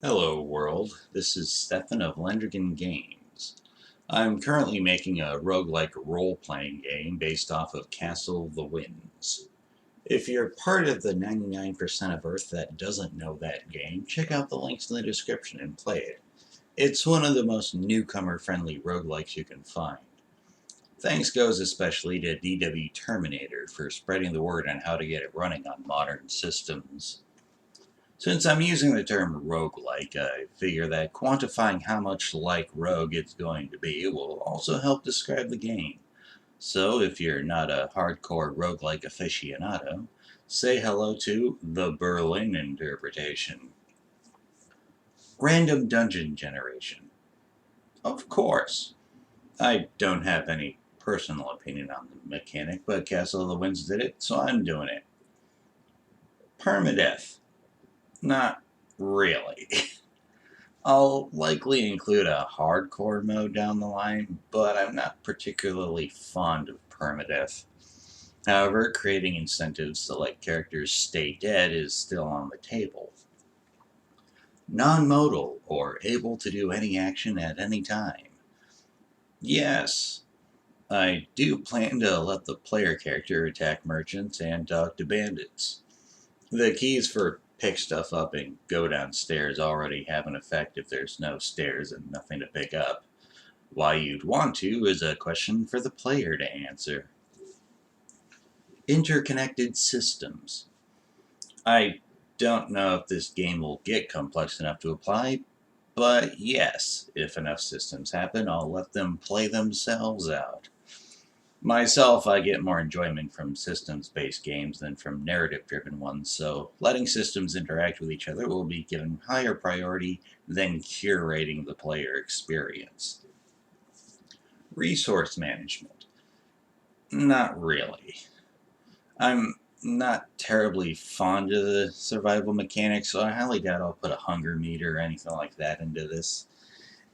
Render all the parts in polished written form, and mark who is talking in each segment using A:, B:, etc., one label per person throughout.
A: Hello world, this is Stefan of Lendrigan Games. I'm currently making a roguelike role-playing game based off of Castle of the Winds. If you're part of the 99% of Earth that doesn't know that game, check out the links in the description and play it. It's one of the most newcomer-friendly roguelikes you can find. Thanks goes especially to DW Terminator for spreading the word on how to get it running on modern systems. Since I'm using the term roguelike, I figure that quantifying how much like Rogue it's going to be will also help describe the game. So if you're not a hardcore roguelike aficionado, say hello to the Berlin interpretation. Random dungeon generation. Of course. I don't have any personal opinion on the mechanic, but Castle of the Winds did it, so I'm doing it. Permadeath. Not really. I'll likely include a hardcore mode down the line, but I'm not particularly fond of permadeath. However, creating incentives to let characters stay dead is still on the table. Non-modal, or able to do any action at any time. Yes, I do plan to let the player character attack merchants and talk to bandits. The keys for pick stuff up and go downstairs already have an effect if there's no stairs and nothing to pick up. Why you'd want to is a question for the player to answer. Interconnected systems. I don't know if this game will get complex enough to apply, but yes, if enough systems happen, I'll let them play themselves out. Myself, I get more enjoyment from systems-based games than from narrative-driven ones, so letting systems interact with each other will be given higher priority than curating the player experience. Resource management. Not really. I'm not terribly fond of the survival mechanics, so I highly doubt I'll put a hunger meter or anything like that into this.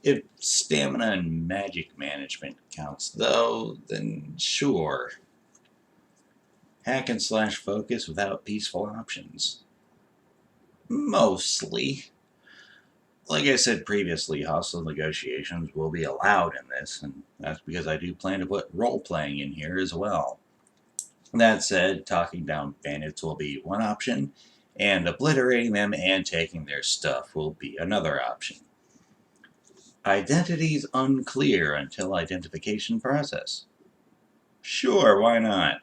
A: If stamina and magic management counts, though, then sure. Hack and slash focus without peaceful options. Mostly. Like I said previously, hostile negotiations will be allowed in this, and that's because I do plan to put role-playing in here as well. That said, talking down bandits will be one option, and obliterating them and taking their stuff will be another option. Identities unclear until identification process. Sure, why not?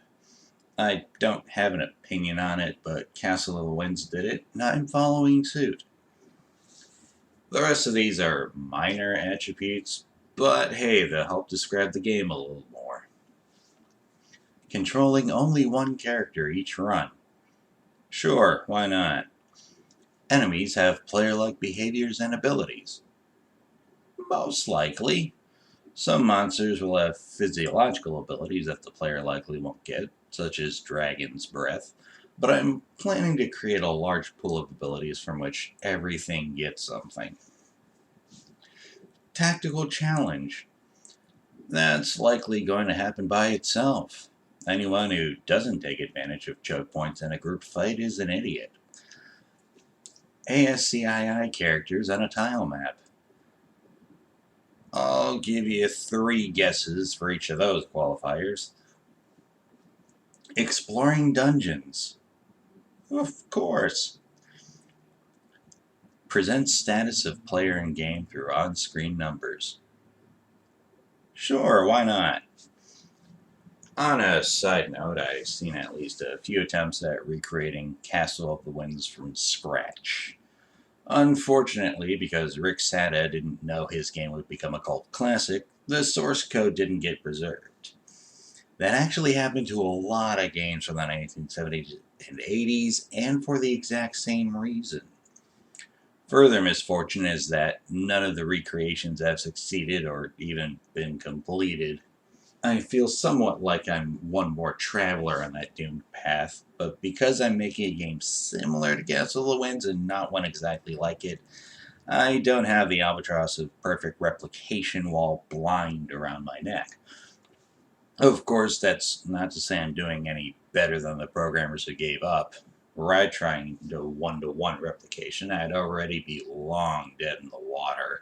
A: I don't have an opinion on it, but Castle of the Winds did it, and I'm following suit. The rest of these are minor attributes, but hey, they'll help describe the game a little more. Controlling only one character each run. Sure, why not? Enemies have player-like behaviors and abilities. Most likely. Some monsters will have physiological abilities that the player likely won't get, such as Dragon's Breath, but I'm planning to create a large pool of abilities from which everything gets something. Tactical challenge. That's likely going to happen by itself. Anyone who doesn't take advantage of choke points in a group fight is an idiot. ASCII characters on a tile map. I'll give you 3 guesses for each of those qualifiers. Exploring dungeons. Of course. Presents status of player in game through on-screen numbers. Sure, why not? On a side note, I've seen at least a few attempts at recreating Castle of the Winds from scratch. Unfortunately, because Rick Sada didn't know his game would become a cult classic, the source code didn't get preserved. That actually happened to a lot of games from the 1970s and 80s, and for the exact same reason. Further misfortune is that none of the recreations have succeeded or even been completed. I feel somewhat like I'm one more traveler on that doomed path, but because I'm making a game similar to Castle of the Winds and not one exactly like it, I don't have the albatross of perfect replication wall blind around my neck. Of course, that's not to say I'm doing any better than the programmers who gave up. were I trying to one-to-one replication, I'd already be long dead in the water.